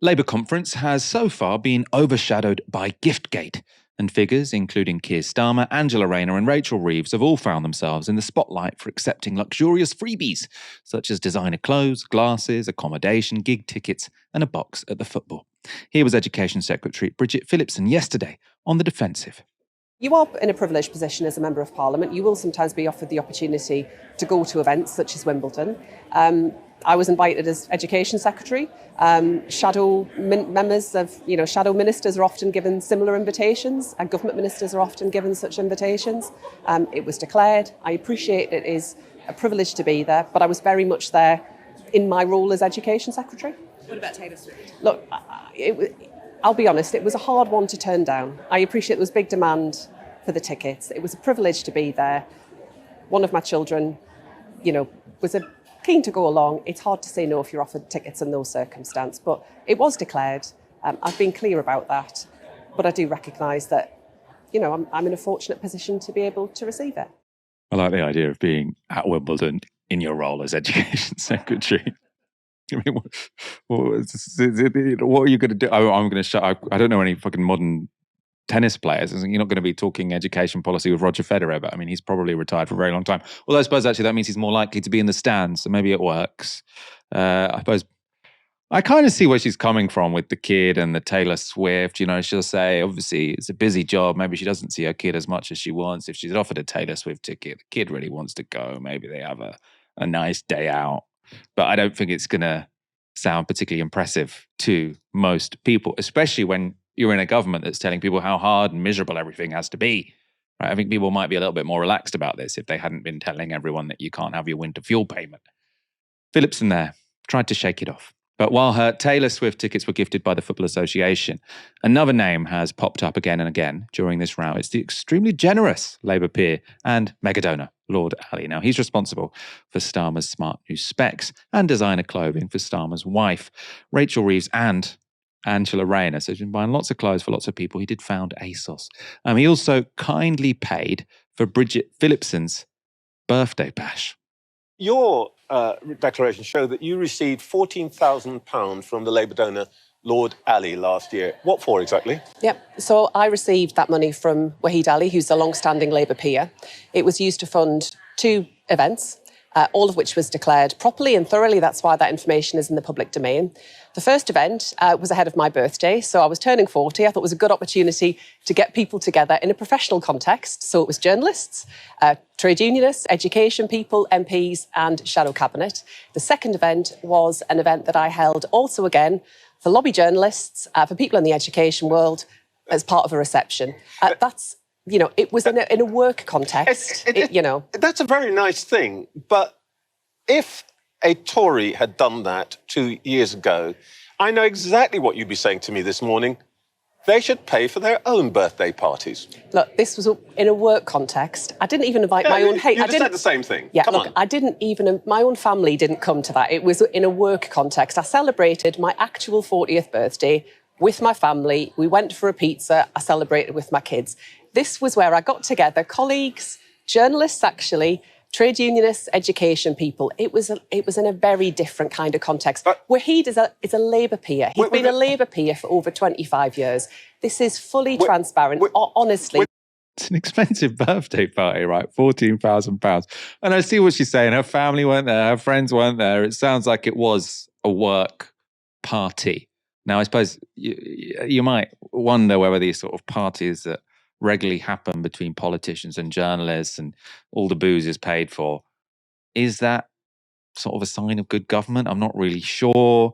Labour conference has so far been overshadowed by Giftgate, and figures including Keir Starmer, Angela Rayner and Rachel Reeves have all found themselves in the spotlight for accepting luxurious freebies, such as designer clothes, glasses, accommodation, gig tickets and a box at the football. Here was Education Secretary Bridget Phillipson yesterday on the defensive. You are in a privileged position as a Member of Parliament. You will sometimes be offered the opportunity to go to events such as Wimbledon. I was invited as Education Secretary. Shadow ministers are often given similar invitations, and government ministers are often given such invitations. It was declared. I appreciate it is a privilege to be there, but I was very much there in my role as Education Secretary. What about Taylor Swift? Look, I'll be honest, it was a hard one to turn down. I appreciate there was big demand for the tickets. It was a privilege to be there. One of my children, was keen to go along. It's hard to say no if you're offered tickets in those circumstances, but it was declared. I've been clear about that, but I do recognise that, I'm in a fortunate position to be able to receive it. I like the idea of being at Wimbledon in your role as Education Secretary. I mean, what are you going to do? I'm going to shut. I don't know any fucking modern tennis players. You're not going to be talking education policy with Roger Federer, but I mean, he's probably retired for a very long time. Although I suppose actually that means he's more likely to be in the stands, so maybe it works. I suppose I kind of see where she's coming from with the kid and the Taylor Swift. She'll say, obviously, it's a busy job. Maybe she doesn't see her kid as much as she wants. If she's offered a Taylor Swift ticket, the kid really wants to go. Maybe they have a nice day out. But I don't think it's going to sound particularly impressive to most people, especially when you're in a government that's telling people how hard and miserable everything has to be. Right? I think people might be a little bit more relaxed about this if they hadn't been telling everyone that you can't have your winter fuel payment. Phillipson there tried to shake it off. But while her Taylor Swift tickets were gifted by the Football Association, another name has popped up again and again during this row. It's the extremely generous Labour peer and mega donor, Lord Ali. Now, he's responsible for Starmer's smart new specs and designer clothing for Starmer's wife, Rachel Reeves, and Angela Rayner. So he's been buying lots of clothes for lots of people. He did found ASOS. He also kindly paid for Bridget Phillipson's birthday bash. Your declaration showed that you received £14,000 from the Labour donor Lord Ali last year. What for exactly? Yep. So I received that money from Wahid Ali, who's a long-standing Labour peer. It was used to fund 2 events, all of which was declared properly and thoroughly. That's why that information is in the public domain. The first event was ahead of my birthday, so I was turning 40. I thought it was a good opportunity to get people together in a professional context. So it was journalists, trade unionists, education people, MPs and shadow cabinet. The second event was an event that I held also again for lobby journalists, for people in the education world as part of a reception. That's, it was in a work context, That's a very nice thing, but if a Tory had done that 2 years ago, I know exactly what you'd be saying to me this morning. They should pay for their own birthday parties. Look, this was in a work context. I didn't even invite my own... You just said the same thing. Yeah, I didn't even... My own family didn't come to that. It was in a work context. I celebrated my actual 40th birthday with my family. We went for a pizza. I celebrated with my kids. This was where I got together colleagues, journalists actually, trade unionists, education people. It was in a very different kind of context. Wahid is a Labour peer. He's been a Labour peer for over 25 years. This is fully transparent, honestly. It's an expensive birthday party, right? £14,000. And I see what she's saying. Her family weren't there. Her friends weren't there. It sounds like it was a work party. Now, I suppose you might wonder whether these sort of parties that regularly happen between politicians and journalists and all the booze is paid for, is that sort of a sign of good government? I'm not really sure.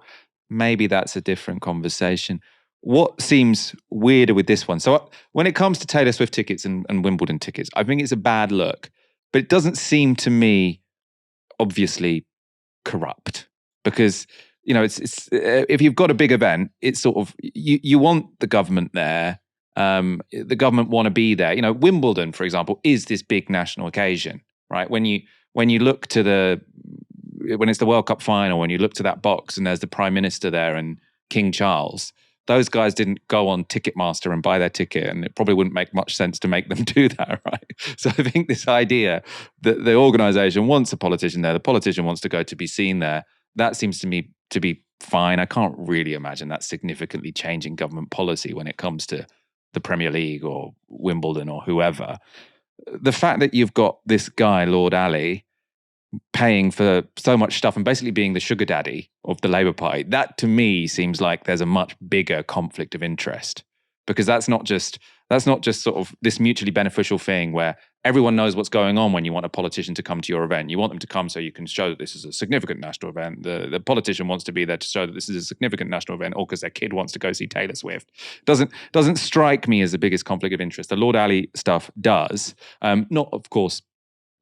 Maybe that's a different conversation. What seems weirder with this one? So when it comes to Taylor Swift tickets and Wimbledon tickets, I think it's a bad look, but it doesn't seem to me obviously corrupt because, it's if you've got a big event, it's sort of, you want the government there. The government want to be there. Wimbledon, for example, is this big national occasion, right? When you look to when it's the World Cup final, when you look to that box and there's the Prime Minister there and King Charles, those guys didn't go on Ticketmaster and buy their ticket, and it probably wouldn't make much sense to make them do that, right? So I think this idea that the organisation wants a politician there, the politician wants to go to be seen there, that seems to me to be fine. I can't really imagine that significantly changing government policy when it comes to the Premier League or Wimbledon or whoever. The fact that you've got this guy, Lord Ali, paying for so much stuff and basically being the sugar daddy of the Labour Party, that to me seems like there's a much bigger conflict of interest, because that's not just sort of this mutually beneficial thing where everyone knows what's going on when you want a politician to come to your event. You want them to come so you can show that this is a significant national event. The politician wants to be there to show that this is a significant national event, or because their kid wants to go see Taylor Swift. Doesn't strike me as the biggest conflict of interest. The Lord Ali stuff does. Not, of course,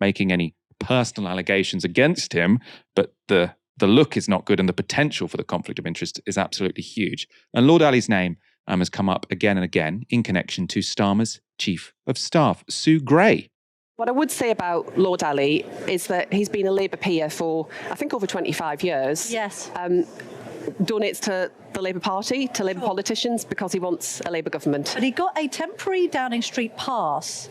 making any personal allegations against him, but the look is not good, and the potential for the conflict of interest is absolutely huge. And Lord Ali's name has come up again and again in connection to Starmer's Chief of Staff, Sue Gray. What I would say about Lord Ali is that he's been a Labour peer for, I think, over 25 years. Yes. Donates to the Labour Party, to Labour politicians, because he wants a Labour government. But he got a temporary Downing Street pass.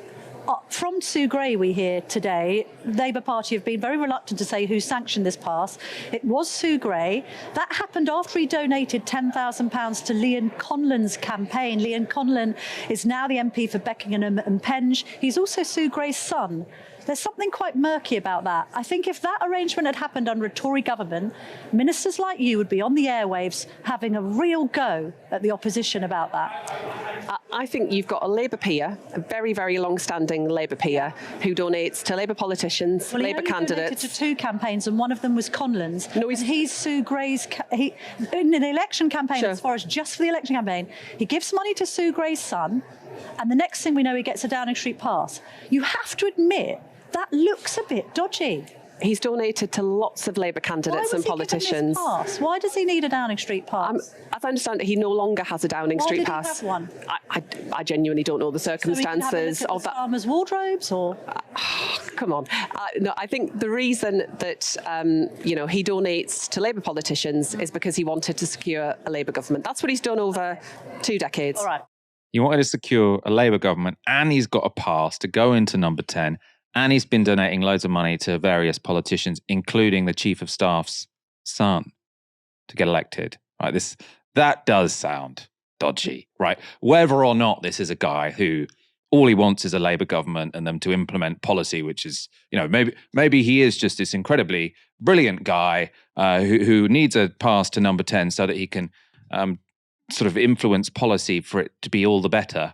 From Sue Gray, we hear today, Labour Party have been very reluctant to say who sanctioned this pass. It was Sue Gray. That happened after he donated £10,000 to Leon Conlon's campaign. Leon Conlon is now the MP for Beckenham and Penge. He's also Sue Gray's son. There's something quite murky about that. I think if that arrangement had happened under a Tory government, ministers like you would be on the airwaves having a real go at the opposition about that. I think you've got a Labour peer, a very, very long-standing Labour peer, who donates to Labour politicians, Labour candidates. He donated to two campaigns, and one of them was Conlon's. No, he's Sue Gray's. In the election campaign, sure, as far as just for the election campaign, he gives money to Sue Gray's son, and the next thing we know, he gets a Downing Street pass. You have to admit that looks a bit dodgy. He's donated to lots of Labour candidates and politicians. Why does he need a Downing Street pass? As I understand it, he no longer has a Downing Street pass. Why did he have one? I genuinely don't know the circumstances so of that. Farmers' wardrobes, or come on. No, I think the reason that he donates to Labour politicians is because he wanted to secure a Labour government. That's what he's done over 2 decades. All right. He wanted to secure a Labour government, and he's got a pass to go into number 10. And he's been donating loads of money to various politicians, including the Chief of Staff's son, to get elected. Right? That does sound dodgy, right? Whether or not this is a guy who all he wants is a Labour government and them to implement policy, which is, maybe he is just this incredibly brilliant guy who needs a pass to number 10 so that he can sort of influence policy for it to be all the better.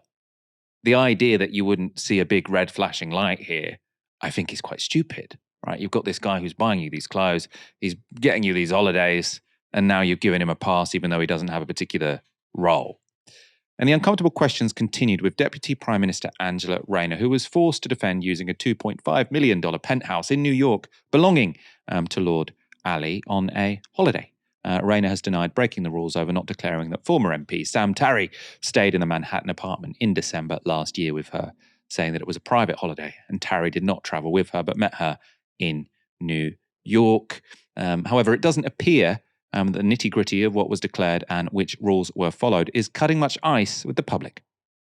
The idea that you wouldn't see a big red flashing light here, I think, is quite stupid, right? You've got this guy who's buying you these clothes, he's getting you these holidays, and now you've given him a pass even though he doesn't have a particular role. And the uncomfortable questions continued with Deputy Prime Minister Angela Rayner, who was forced to defend using a $2.5 million penthouse in New York belonging to Lord Ali on a holiday. Rayner has denied breaking the rules over not declaring that former MP Sam Tarry stayed in the Manhattan apartment in December last year with her, saying that it was a private holiday and Tarry did not travel with her but met her in New York. However, it doesn't appear the nitty-gritty of what was declared and which rules were followed is cutting much ice with the public.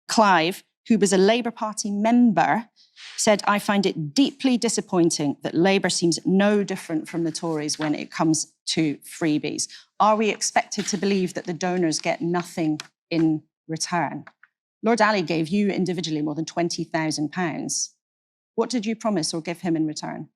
Clive, who was a Labour Party member, said, "I find it deeply disappointing that Labour seems no different from the Tories when it comes to freebies. Are we expected to believe that the donors get nothing in return? Lord Ali gave you individually more than £20,000. What did you promise or give him in return?"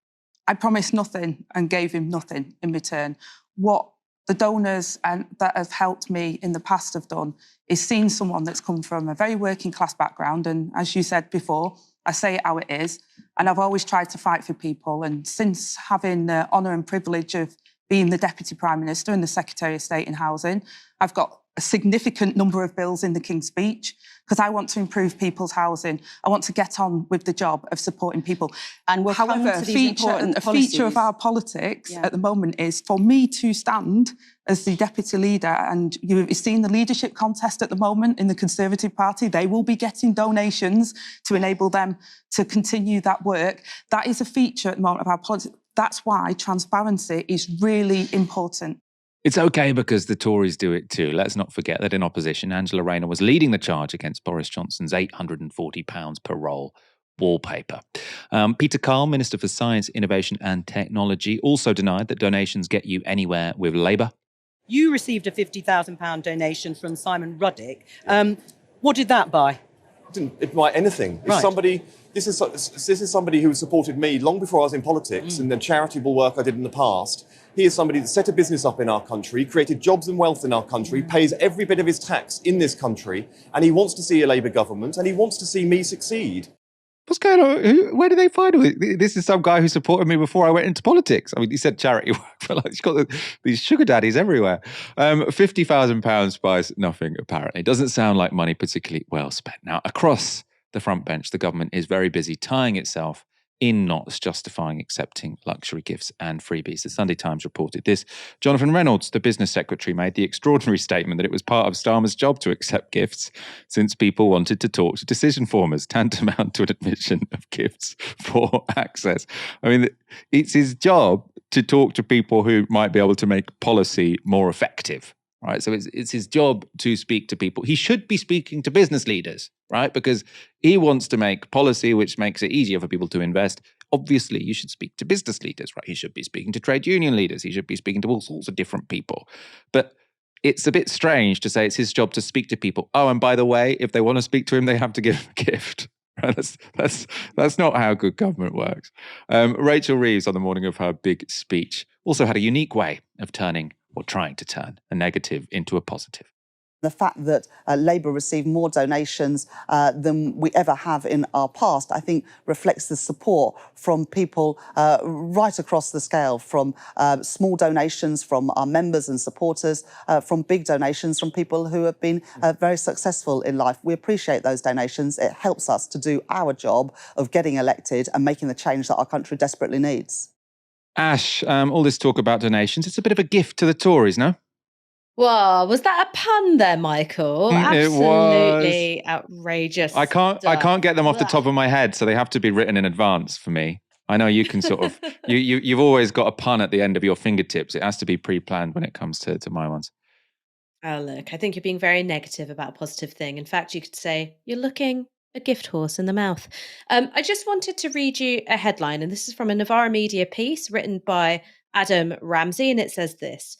I promised nothing and gave him nothing in return. What the donors that have helped me in the past have done is seen someone that's come from a very working class background. And as you said before, I say it how it is. And I've always tried to fight for people. And since having the honour and privilege of being the Deputy Prime Minister and the Secretary of State in Housing, I've got a significant number of bills in the King's Speech because I want to improve people's housing. I want to get on with the job of supporting people. And we'll however, come to these important a feature of our politics at the moment is for me to stand as the deputy leader, and you've seen the leadership contest at the moment in the Conservative Party. They will be getting donations to enable them to continue that work. That is a feature at the moment of our politics. That's why transparency is really important. It's okay because the Tories do it too. Let's not forget that in opposition, Angela Rayner was leading the charge against Boris Johnson's £840 per roll wallpaper. Peter Carl, Minister for Science, Innovation and Technology, also denied that donations get you anywhere with Labour. You received a £50,000 donation from Simon Ruddick. What did that buy? Didn't buy anything. It's Right. somebody. This is somebody who supported me long before I was in politics and the charitable work I did in the past. He is somebody that set a business up in our country, created jobs and wealth in our country, pays every bit of his tax in this country, and he wants to see a Labour government, and he wants to see me succeed. What's going on? Where did they find all this? This is some guy who supported me before I went into politics. I mean, he said charity work, but like, he's got these sugar daddies everywhere. £50,000 buys nothing, apparently. Doesn't sound like money particularly well spent. Now, across the front bench, the government is very busy tying itself in knots justifying accepting luxury gifts and freebies. The Sunday Times reported this. Jonathan Reynolds, the business secretary, made the extraordinary statement that it was part of Starmer's job to accept gifts since people wanted to talk to decision formers, tantamount to an admission of gifts for access. I mean, it's his job to talk to people who might be able to make policy more effective. Right, so it's his job to speak to people. He should be speaking to business leaders, right? Because he wants to make policy which makes it easier for people to invest. Obviously, you should speak to business leaders, right? He should be speaking to trade union leaders. He should be speaking to all sorts of different people. But it's a bit strange to say it's his job to speak to people. Oh, and by the way, if they want to speak to him, they have to give him a gift. Right? That's not how good government works. Rachel Reeves, on the morning of her big speech, also had a unique way of turning or trying to turn a negative into a positive. The fact that Labour received more donations than we ever have in our past, I think, reflects the support from people right across the scale, from small donations from our members and supporters, from big donations from people who have been very successful in life. We appreciate those donations. It helps us to do our job of getting elected and making the change that our country desperately needs. Ash, all this talk about donations, it's a bit of a gift to the Tories, no? Whoa, was that a pun there, Michael? It Absolutely outrageous. I can't get them off the top of my head, so they have to be written in advance for me. I know you can sort of, you've always got a pun at the end of your fingertips. It has to be pre-planned when it comes to my ones. Oh, look, I think you're being very negative about a positive thing. In fact, you could say you're looking a gift horse in the mouth. I just wanted to read you a headline, and this is from a Novara media piece written by Adam Ramsey, and it says this.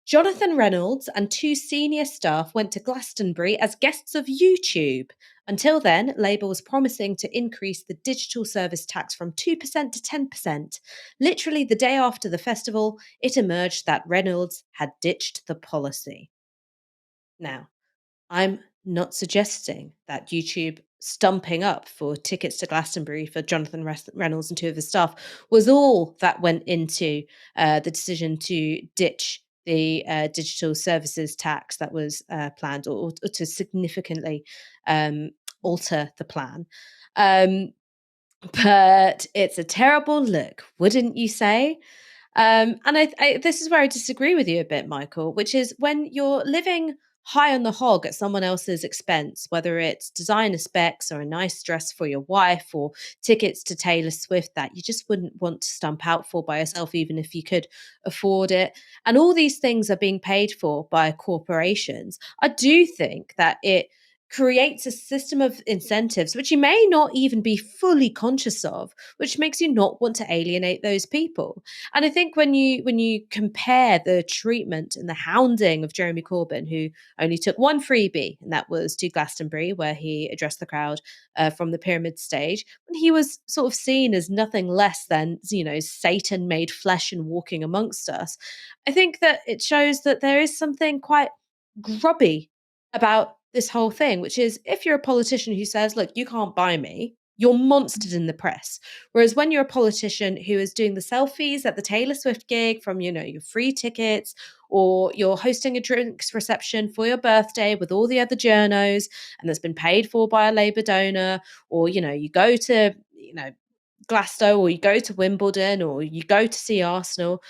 Jonathan Reynolds and 2 senior staff went to Glastonbury as guests of YouTube. Until then, Labour was promising to increase the digital service tax from 2% to 10%. Literally the day after the festival, it emerged that Reynolds had ditched the policy. Now, I'm not suggesting that YouTube stumping up for tickets to Glastonbury for Jonathan Reynolds and 2 of his staff was all that went into the decision to ditch the digital services tax that was planned, or to significantly alter the plan. But it's a terrible look, wouldn't you say? And this is where I disagree with you a bit, Michael, which is when you're living high on the hog at someone else's expense, whether it's designer specs or a nice dress for your wife or tickets to Taylor Swift that you just wouldn't want to stump out for by yourself, even if you could afford it. And all these things are being paid for by corporations. I do think that it creates a system of incentives which you may not even be fully conscious of, which makes you not want to alienate those people. And I think when you compare the treatment and the hounding of Jeremy Corbyn, who only took one freebie, and that was to Glastonbury, where he addressed the crowd from the pyramid stage, when he was sort of seen as nothing less than, Satan made flesh and walking amongst us, I think that it shows that there is something quite grubby about this whole thing, which is if you're a politician who says, look, you can't buy me, you're monstered in the press. Whereas when you're a politician who is doing the selfies at the Taylor Swift gig from, your free tickets, or you're hosting a drinks reception for your birthday with all the other journos and that's been paid for by a Labour donor, or, you go to, Glasgow, or you go to Wimbledon, or you go to see Arsenal,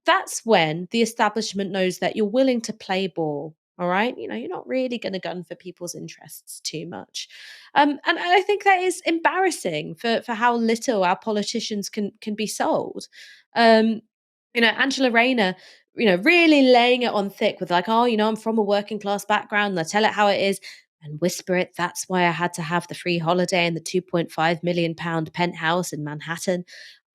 that's when the establishment knows that you're willing to play ball. All right. You're not really going to gun for people's interests too much. And I think that is embarrassing for how little our politicians can be sold. Angela Rayner, really laying it on thick with like, I'm from a working class background, and I tell it how it is and whisper it. That's why I had to have the free holiday and the £2.5 million penthouse in Manhattan.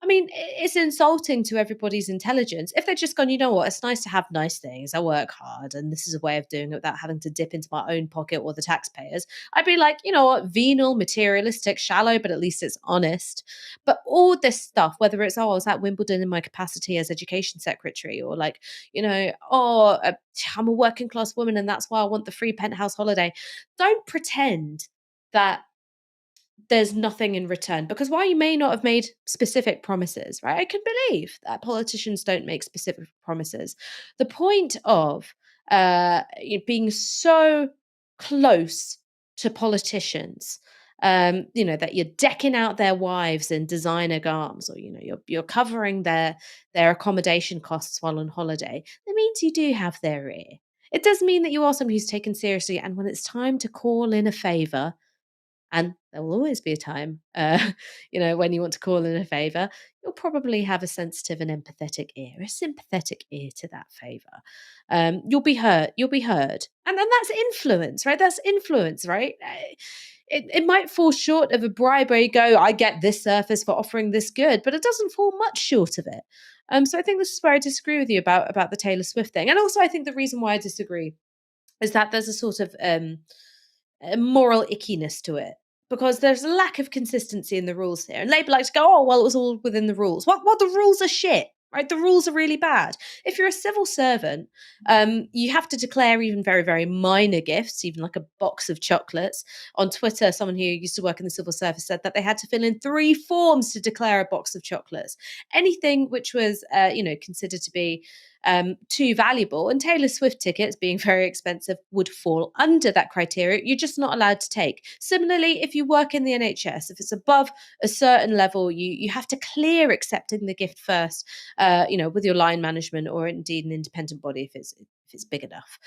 I mean, it's insulting to everybody's intelligence. If they'd just gone, you know what, it's nice to have nice things. I work hard, and this is a way of doing it without having to dip into my own pocket or the taxpayers. I'd be like, you know what, venal, materialistic, shallow, but at least it's honest. But all this stuff, whether it's, oh, I was at Wimbledon in my capacity as education secretary, or like, you know, I'm a working class woman and that's why I want the free penthouse holiday. Don't pretend that there's nothing in return, because while you may not have made specific promises, right? I can believe that politicians don't make specific promises. The point of being so close to politicians, that you're decking out their wives in designer garms, or you're covering their accommodation costs while on holiday. That means you do have their ear. It does mean that you are somebody who's taken seriously, and when it's time to call in a favor, and there will always be a time, when you want to call in a favor, you'll probably have a sensitive and empathetic ear, a sympathetic ear to that favor. You'll be heard. You'll be heard, and then that's influence, right? That's influence, right? It might fall short of a bribe where you go, I get this surface for offering this good, but it doesn't fall much short of it. So I think this is where I disagree with you about the Taylor Swift thing, and also I think the reason why I disagree is that there's a sort of a moral ickiness to it, because there's a lack of consistency in the rules here. And Labour likes to go, oh, well, it was all within the rules. Well, the rules are shit, right? The rules are really bad. If you're a civil servant, you have to declare even very, very minor gifts, even like a box of chocolates. On Twitter, someone who used to work in the civil service said that they had to fill in 3 forms to declare a box of chocolates. Anything which was, considered to be too valuable, and Taylor Swift tickets being very expensive would fall under that criteria. You're just not allowed to take. Similarly, if you work in the NHS, if it's above a certain level, you have to clear accepting the gift first, with your line management, or indeed an independent body if it's big enough.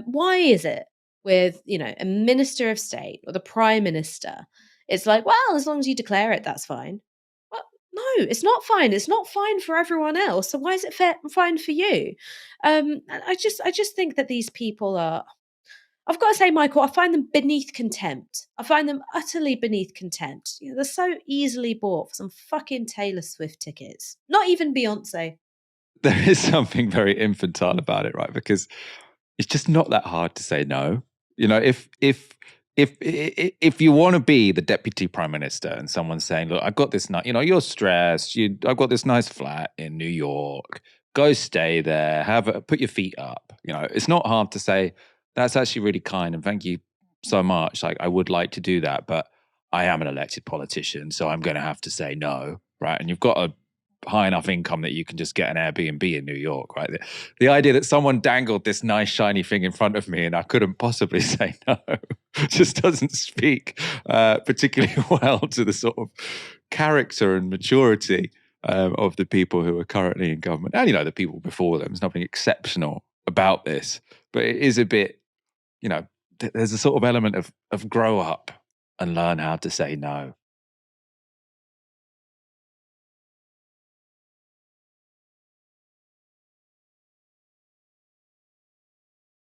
Why is it with a minister of state or the prime minister, it's like, well, as long as you declare it, that's fine. No, it's not fine. It's not fine for everyone else. So why is it fine for you? And I just think that these people are. I've got to say, Michael, I find them beneath contempt. I find them utterly beneath contempt. They're so easily bought for some fucking Taylor Swift tickets. Not even Beyonce. There is something very infantile about it, right? Because it's just not that hard to say no. If you want to be the deputy prime minister and someone's saying, look, I've got this you're stressed, I've got this nice flat in New York, go stay there, put your feet up. It's not hard to say, that's actually really kind and thank you so much. Like, I would like to do that, but I am an elected politician, so I'm going to have to say no, right? And you've got a high enough income that you can just get an Airbnb in New York, right? The idea that someone dangled this nice shiny thing in front of me and I couldn't possibly say no just doesn't speak particularly well to the sort of character and maturity of the people who are currently in government. And, the people before them. There's nothing exceptional about this, but it is a bit, there's a sort of element of grow up and learn how to say no.